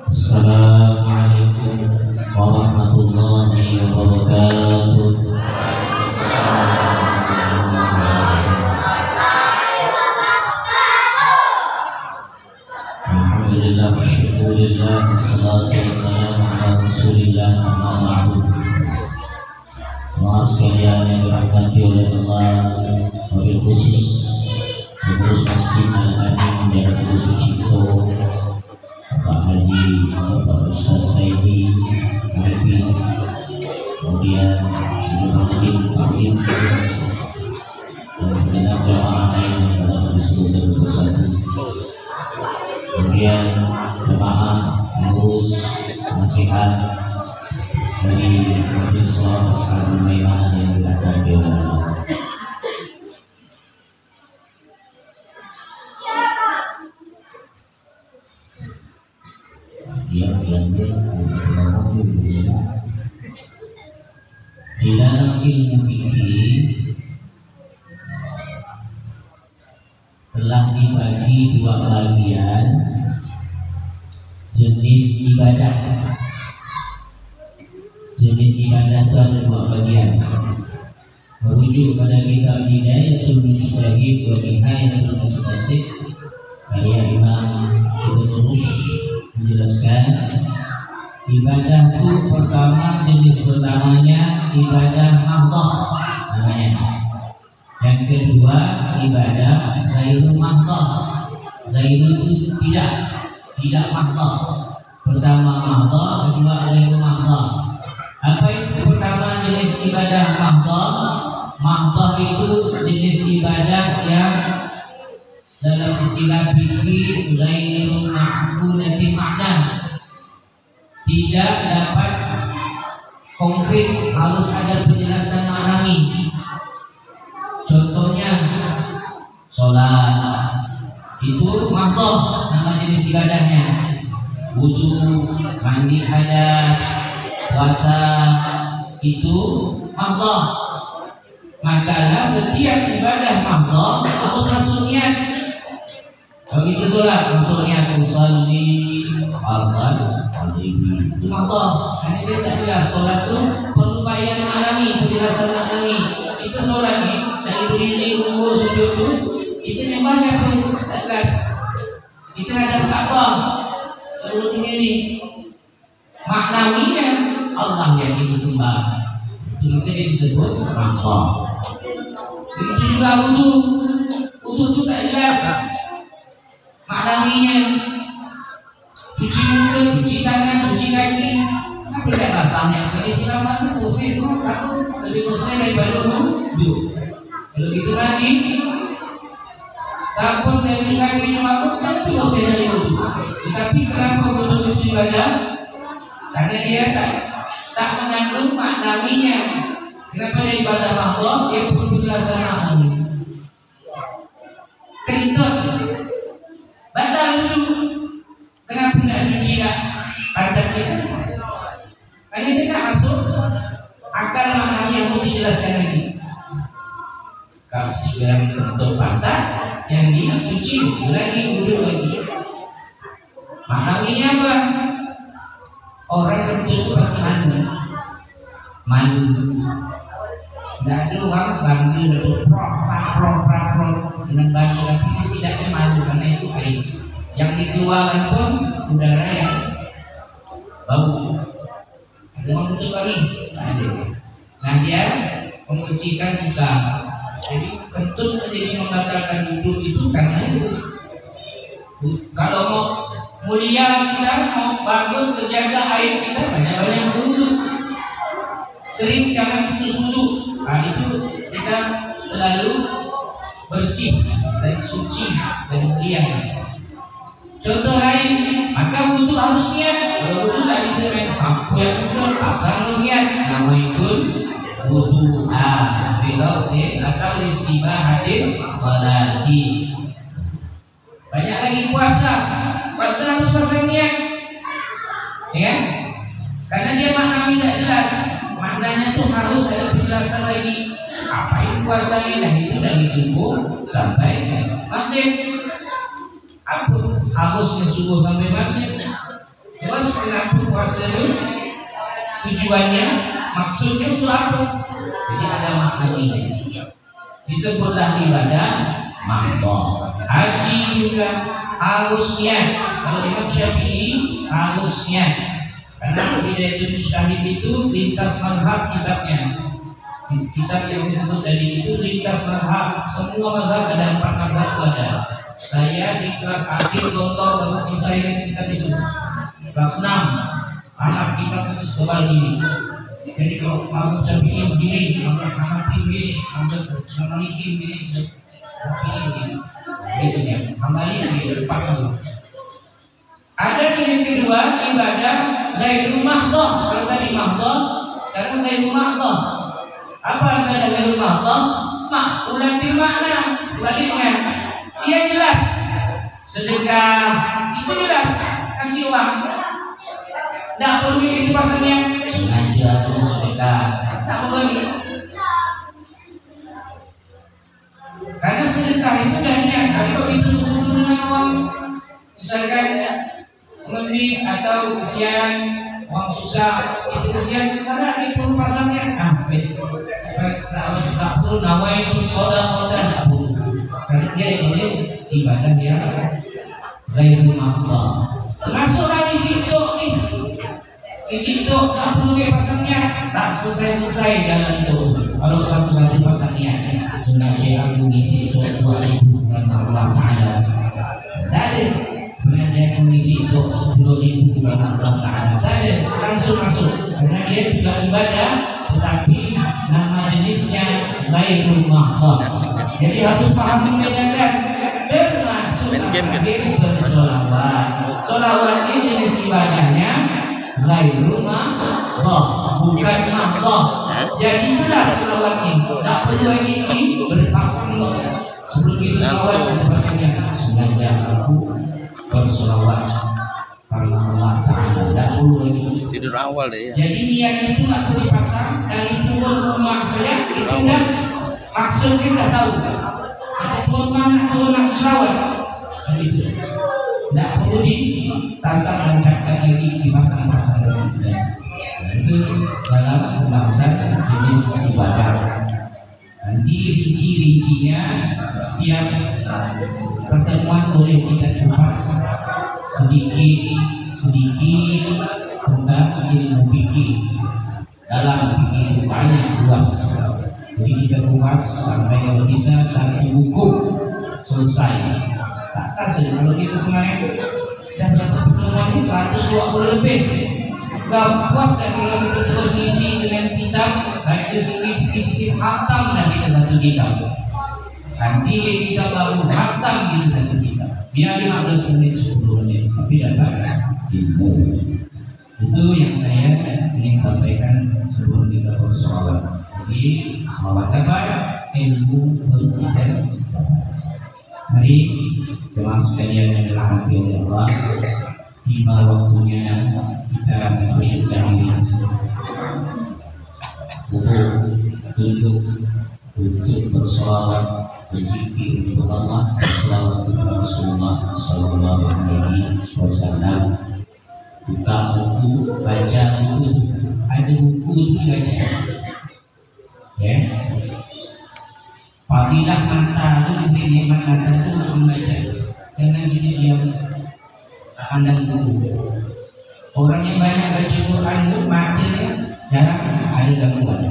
Assalamualaikum warahmatullahi wabarakatuh. Alhamdulillah wa syukurillah wassalatu wassalamu ala rasulillah amma ba'du. Jemaah sekalian yang dirahmati oleh Allah, wabil khusus pengurus Masjid Al-Amin Jalan Sucipto, Pak Haji, Pak Ustaz Saidi, Arifin, kemudian Ibu Makin, Pak Im, dan segenap jamaah lain yang telah disebut bersatu. Kemudian jemaah, pengurus, nasihat dari Majelis Sholat Ashabul Maimanah yang dirahmati oleh Allah. Di dalam ilmu fikih telah dibagi dua bagian jenis ibadah. Jenis ibadah itu ada dua bagian. Merujuk pada kitab Bidayatul Mujtahid wa Nihayatul Muqtasid karya Imam Ibnu Rushd menjelaskan ibadah itu pertama, jenis pertamanya ibadah mahdhah namanya. Yang kedua ibadah ghairu mahdhah. Ghairu itu tidak mahdhah. Pertama mahdhah, kedua ghairu mahdhah. Apa itu pertama jenis ibadah mahdhah? Mahdhah itu jenis ibadah yang dalam istilah fikih ghairu ma'qulati makna, tidak dapat konkret, harus ada penjelasan maknawi. Contohnya sholat itu mahdhah, nama jenis ibadahnya. Wudu, mandi hadas, puasa itu mahdhah. Maka setiap ibadah mahdhah harus masuk niat. Begitu sholat masuk niat usolli fardhan fardhi, itu mahdhah. Karena dia tak jelas sholat itu perlu bayan maknawi, penjelasan maknawi. Kita sholat ni dari berdiri, rukuk, sujud tu kita nyembah siapa tak jelas. Kita ada Kaabah seluruh dunia ni, maknawinya Allah yang kita sembah, itu maka dia disebut mahdhah. Begitu juga wudu tu tak jelas maknawinya. Cuci muka, cuci tangan, cuci kaki, apa tak rasanya? Sekali silaman tu bersih semua, satu lebih bersih daripada wudu. Kalau kita mandi, sabun dari kaki nyuap kan lebih bersih dari wudu. Tetapi kenapa wudu itu ibadah? Karena dia tak mengandung maknawinya. Kenapa dia ibadah mahdhah? Dia perlu penjelasan maknawi. Kentut batal wudu. Kenapa tidak cuci pantat kita? Karena dia tak masuk akal maknanya yang harus dijelaskan lagi. Kalau sudah kentut pantat, yang dia cuci lagi, wudu lagi. Maknanya apa? Orang kentut itu pasti mandi. Tidak ada orang bangga atau prok dengan bangga, tapi setidaknya malu karena itu air. Yang dikeluarkan pun udara yang bau. Ada orang kentut lagi? Ada. Nah dia membersihkan muka. Jadi kentut menjadi membatalkan wudhu itu karena itu. Kalau mau mulia kita, mau bagus terjaga air kita, banyak-banyak berwudhu. Sering jangan putus wudhu. Nah itu kita selalu bersih dan suci dan mulia. Contoh lain, maka wudhu harus niat. Kalau wudhu tak bisa main sampo yang betul, pasang niat. Nama itu wudhu atau istilah hadis salati. Banyak lagi puasa harus pasang niat, ya kan? Karena dia maknanya tidak jelas. Maknanya tuh harus ada penjelasan lagi. Apa itu puasa ini? Dan itu dari subuh sampai maghrib. Apa harusnya subuh sampai maghrib? Terus kenapa puasa itu? Tujuannya, maksudnya untuk apa? Jadi ada makna ini. Disebutlah ibadah mahdoh. Haji juga harusnya, kalau Imam Syafi'i harusnya, karena Bidayatul Mujtahid itu lintas mazhab kitabnya. Kitab yang saya sebut tadi itu lintas mazhab, semua mazhab ada 4 mazhab ada. Saya di kelas akhir gontor baru menyelesaikan kitab itu. Kelas 6, anak kitab itu sebal gini. Jadi kalau mazhab Syafi'i begini, mazhab Hanafi begini, mazhab Maliki begini, begini. Itu ya, kembali di 4 mazhab. Ada jenis kedua ibadah ghairul mahdoh. Kalau tadi mahdoh, sekarang ghairul mahdoh. Apa ibadah ghairul mahdoh? Makulatil makna. Sebaliknya, ia jelas. Sedekah itu jelas, kasih uang. Tidak perlu itu pasangnya. Sengaja itu sedekah. Tidak perlu lagi. Karena sedekah itu dan niat. Kalau itu dulu dengan uang, misalkan mengemis atau kesian orang susah, itu kesian karena itu perlu pasangnya. Tak perlu nama itu soda tak perlu. Karena dia jenis ibadah yang ghairul mahdoh. Termasuklah di situ nih. Di situ tak perlu dia pasangnya, tak selesai jalan itu. Kalau satu-satu pasangnya, sengaja aku ngisi itu 2.000 karena Allah Taala. Tadi sengaja aku ngisi itu 10.000 karena Allah Taala. Tadi langsung masuk, karena dia juga ibadah, tetapi nama jenisnya ghairul mahdoh. Jadi harus paham membedakan. Termasuk akhir bersolawat. Solawat ini jenis ibadahnya ghairul mahdoh, bukan mahdoh. Jadi jelas selawatnya, tidak perlu lagi berpasang. Sebelum itu selawat itu pasangnya sengaja aku bersolawat karena Allah Taala. Tidak perlu lagi. Tidur awal deh ya. Jadi niat itu tidak perlu dipasang dari pulau rumah saya. Itu sudah maksud kita tahu. Ada pulau mana pulau nak selawat. Itu tidak perlu ditasang dan cakap lagi dipasang-pasang. Itu dalam pembahasan jenis ibadah. Nanti rinci-rincinya setiap pertemuan boleh kita kupas sedikit tentang ilmu fikih. Dalam fikih itu banyak luas. Jadi kita kupas sampai kalau bisa 1 buku selesai. Tak kasih kalau kita kemarin dan berapa pertemuan ini 120 lebih. Gak puas dan kalau kita terus ngisi dengan kitab, baca sedikit hatam dan kita 1 kitab. Nanti kita baru hatam gitu 1 kitab. Biar 15 menit 10 menit, tapi dapat ilmu. Itu yang saya ingin sampaikan sebelum kita bersolawat. Jadi selawat dapat ilmu baru kita. Mari teman sekalian yang dirahmati oleh Allah, tiba waktunya kita bersyukur diri, tunduk untuk bersolawat, berzikir untuk Allah, bersolawat kepada Rasulullah Sallallahu Alaihi Wasallam. Buka buku, baca buku, ada buku dibaca. Ya, fadilah mata itu diberi nikmat mata itu untuk membaca. Jangan kita diam pandang buku. Orang yang banyak baca Quran itu matanya jarang ada gangguan.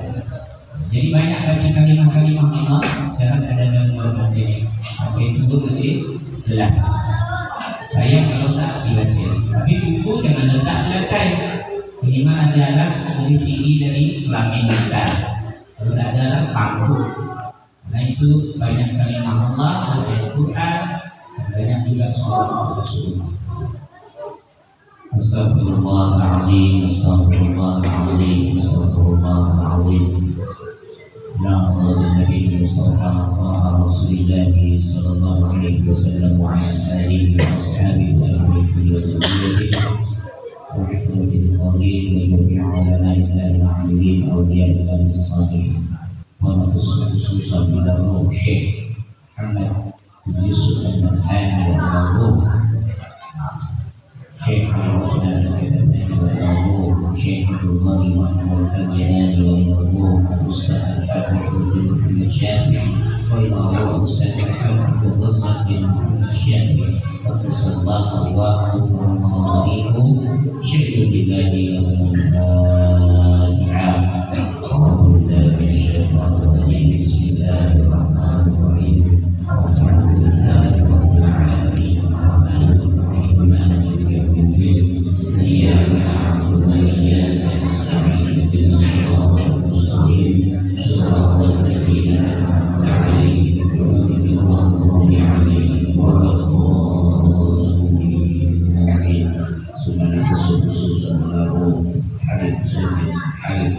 Jadi banyak baca kalimah-kalimah Allah, jarang ada gangguan matanya. Sampai itu mesti jelas. Saya kalau tak dibaca, tapi buku jangan letak di lantai. Minimal ada alas lebih tinggi dari kelamin kita. Kalau tak ada alas takut. Nah itu banyak kalimah Allah dari Quran, banyak juga soal Rasulullah. Astaghfirullahaladzim, astaghfirullahaladzim, astaghfirullahaladzim. Na'udzu billahi wa rasulillahi sallallahu alaihi wasallam wa ala alihi wa ashabihi wa alihi wa sahbihi wa rahmatullahi wa jami'a ulama'i al-'amilin awliya'i as-salihin. Wa khususan ila Ruh Syekh Muhammad bin Yusuf al-Nabhani wa Ruh Syekh al-Musnad والأديان والعلوم الأستاذ الحاكم بن محمد الشافعي وإمام الأستاذ الحاكم بن الرزاق بن محمد الشافعي قدس الله أرواحهم ومواضيعهم شهد بالله لهم الفاتحة. أعوذ بالله من الشيطان الرجيم بسم الله الرحمن الرحيم الحمد لله رب العالمين الرحمن الرحيم مالك يوم الدين إياك نعبد وإياك نستعين اهدنا الصراط المستقيم صراط الذين أنعمت عليهم غير المغضوب عليهم ولا الضالين. Sunan khusus baru Habib Hussein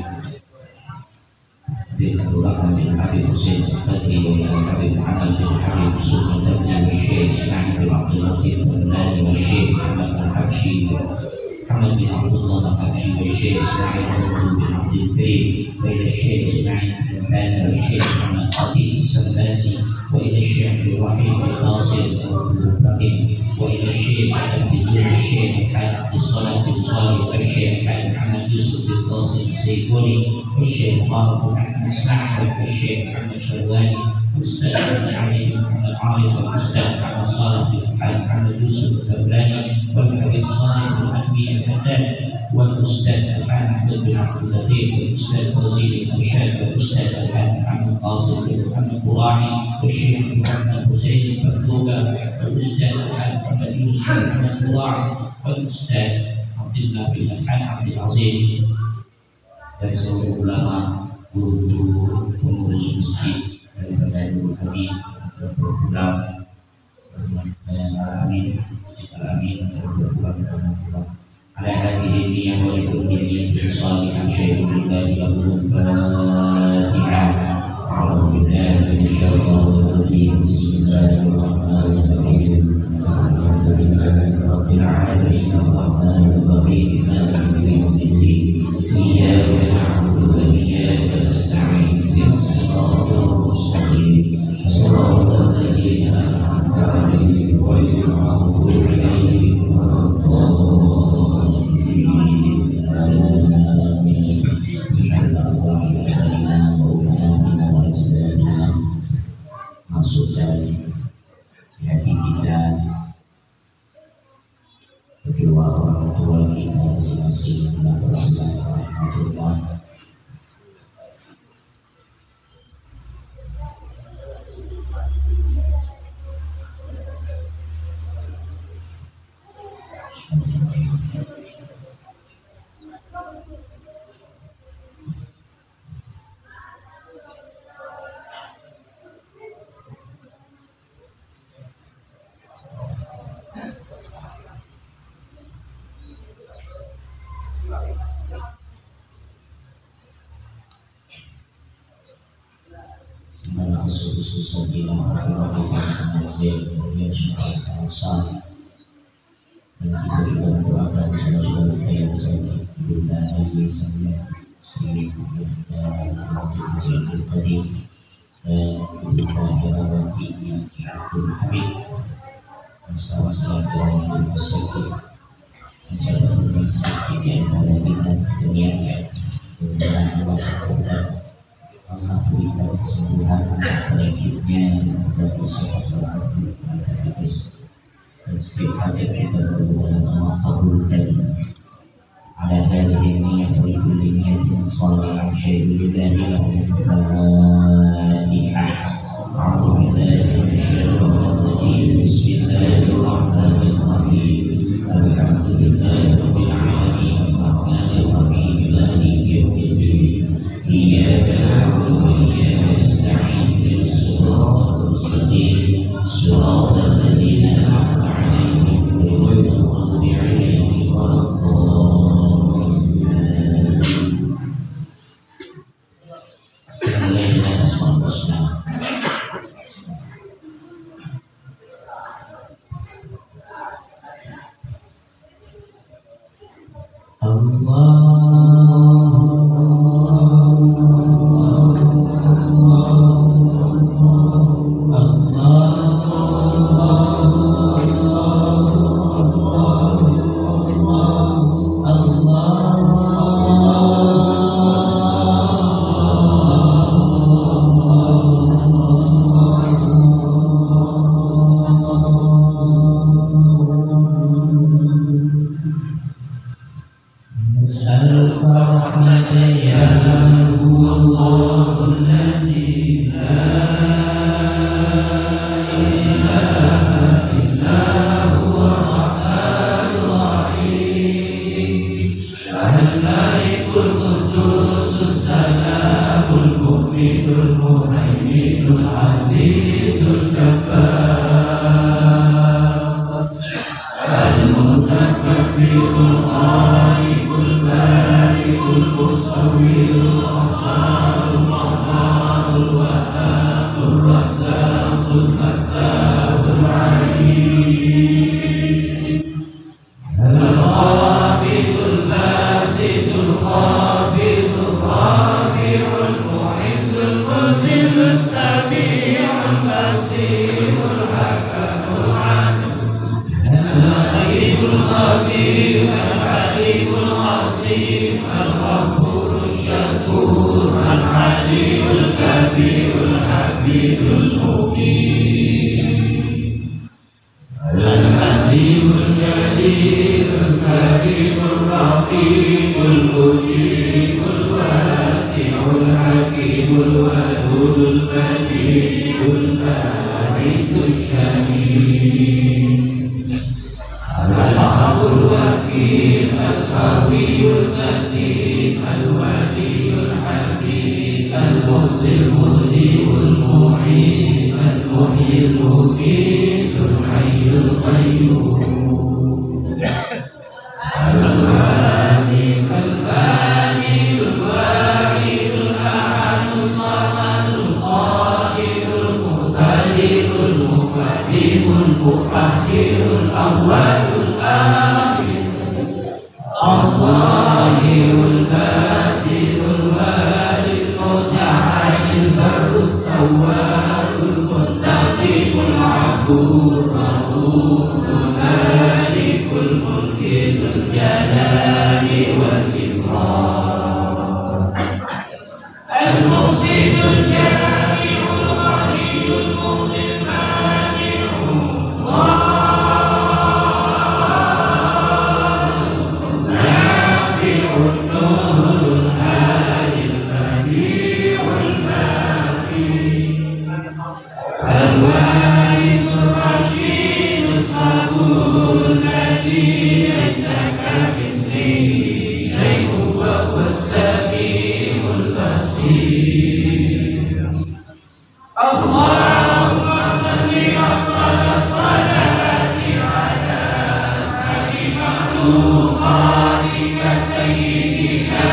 bin Abdullah bin Habib Hussein Tadri wa Habib Muhammad bin Habib Hussein Tadri wa Syekh Ismail bin Abdul Latif Tadri wa Syekh Muhammad Al-Habsyi محمد بن عبد الله الحبشي والشيخ اسماعيل بن عبد الكريم والى الشيخ اسماعيل بن ثاني والشيخ محمد خطيب السنداسي والى الشيخ ابراهيم بن ناصر الفقيه والى الشيخ عبد الله الشيخ حاج عبد الصلاة بن صالح والشيخ حاج محمد يوسف بن قاسم السيفوني والشيخ طارق بن احمد السعد والشيخ محمد شوالي والاستاذ محمد علي بن محمد عارف والاستاذ محمد صالح بن حاج محمد يوسف التبراني والحبيب صالح بن حبيب الحداد والاستاذ الحاج احمد بن عبد اللطيف والاستاذ وزير الارشاد والاستاذ الحاج محمد قاسم بن محمد براعي والشيخ محمد حسين الفردوقه والاستاذ الحاج محمد يوسف بن محمد براعي والاستاذ عبد الله بن الحاج عبد العظيم dan seluruh ulama, guru, pengurus masjid daripada Nurul Habib atau berpulang amin amin atau berpulang على هذه النية ولكل نية صالحة شيء لله له الفاتحة. أعوذ بالله من الشيطان الرجيم بسم الله الرحمن الرحيم الحمد لله رب العالمين الرحمن الرحيم مالك يوم الدين إياك نعبد وإياك نستعين اهدنا الصراط المستقيم صراط الذين أنعمت عليهم غير المغضوب عليهم ولا الضالين. آمين. سبحان الله وبحمده وأمهاتنا وأجدادنا masuk dari hati kita, kedua orang tua kita masing-masing telah berada rahmatullah. khusus bagi orang-orang yang saleh, dan kita juga mendoakan saudara-saudara kita yang sakit, Bunda Ayu saya, istri dan keluarga tadi, dan Bunda Herawati yang Abdul Habib, dan sahabat-sahabat yang sakit, dan sahabat yang sakit di antara kita niatkan, dan Allah SWT Allah berikan kesembuhan penyakitnya dan kesehatan diabetes, dan setiap hajat kita berdoa Allah kabulkan. Ala hadhihi niyyah wa kulli niyyatin salihah syai'un lillahi lahul Fatihah. A'udzu billahi minasyaitonir rajim. Bismillahirrahmanirrahim. Alhamdulillahi rabbil alamin. Arrahmanir rahim. Maliki yaumiddin. Iyyaka na'budu wa iyyaka nasta'in. Ihdinas siratal mustaqim. Siratal ladzina an'amta 'alaihim ghairil maghdubi 'alaihim waladdallin. Alhamdulillah asmaul husna. Allah Al-Haqqul Wakil, Al-Qawiyul Matin, Al-Waliyul Hamid, Al-Muhsil Mudhi'ul Mu'in, Al-Muhyil Mumit, Al-Hayyul Qayyum. Al-Wahid, Al-Wahid, Al-Wahid, Al-Ahad, As-Samad, Al-Qahir, Al-Muqtadir, Al-Muqaddim, Al-Muakhir, Al-Awwal, Al-Akhir, Al-Zahir, Al-Batin, Al-Wali, Al-Muta'al, Al-Barr, Al-Tawwab, Al-Muttaqi, Al-Abdur, Ar-Rahum, Malik, Al-Mulk, Dzul-Jalal wal-Ikram, Al-Muhsin, Al-Jami, Al-Ghani, Al-Mughni, Al-Mani, Nafi, An-Nur, Al-Hadi, Al-Badi, Wal-Baqi, Al-Waris, Ar-Rashid, As-Sabur, Alladhi laysa kamithlihi shay'un wa huwa as-sami'ul basir. Allahumma salli afdal as-salati ala as'adi makhluqatika sayyidina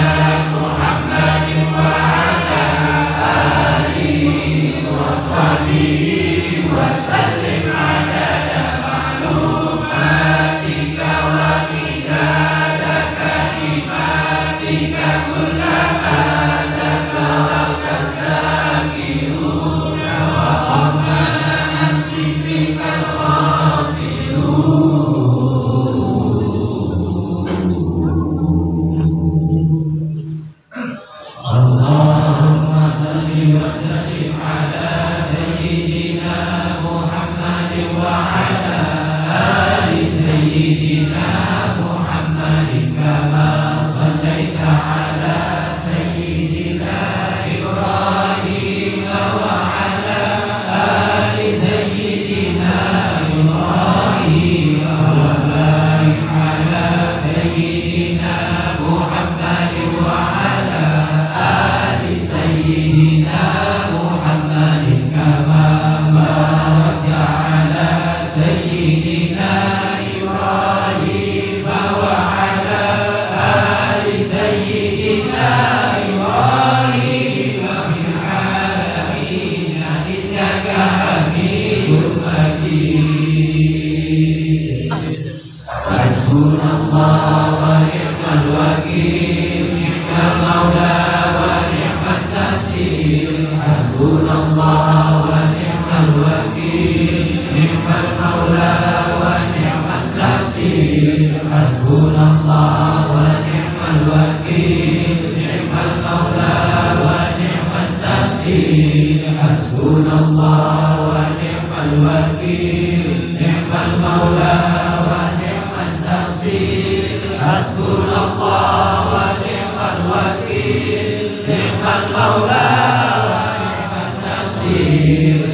Muhammadin wa ala alihi wa sahbihi wa sallim adada ma'lumatika wa midada kalimatika kullama dzakaraka dzakiruna wa qammana an dzikrika al-ghafilun. Allahumma salli wa sallim ala sayyidina Muhammadin wa ala ali sayyidina Muhammadin kama sallaita ala sayyidina Ibrahim wa ala ali sayyidina Ibrahim wa barik ala sayyidina Muhammadin wa ala ali sayyidina Muhammadin kama barakta ala sayyidina Ibrahim wa ala ali sayyidina Ibrahim fil alamin innaka Hamidum Majid. Hasbunallah wa ni'mal wakil, ni'mal maula wa ni'man nasir. Hasbunallah wa ni'mal wakil, ni'mal maula wa ni'man nasir. Hasbunallah wa ni'mal wakil, ni'mal maula wa ni'man nasir. Hasbunallah wa ni'mal wakil, ni'mal maula wa ni'man nasir. Hasbunallah wa ni'mal wakil, ni'mal maula wa ni'man nasir.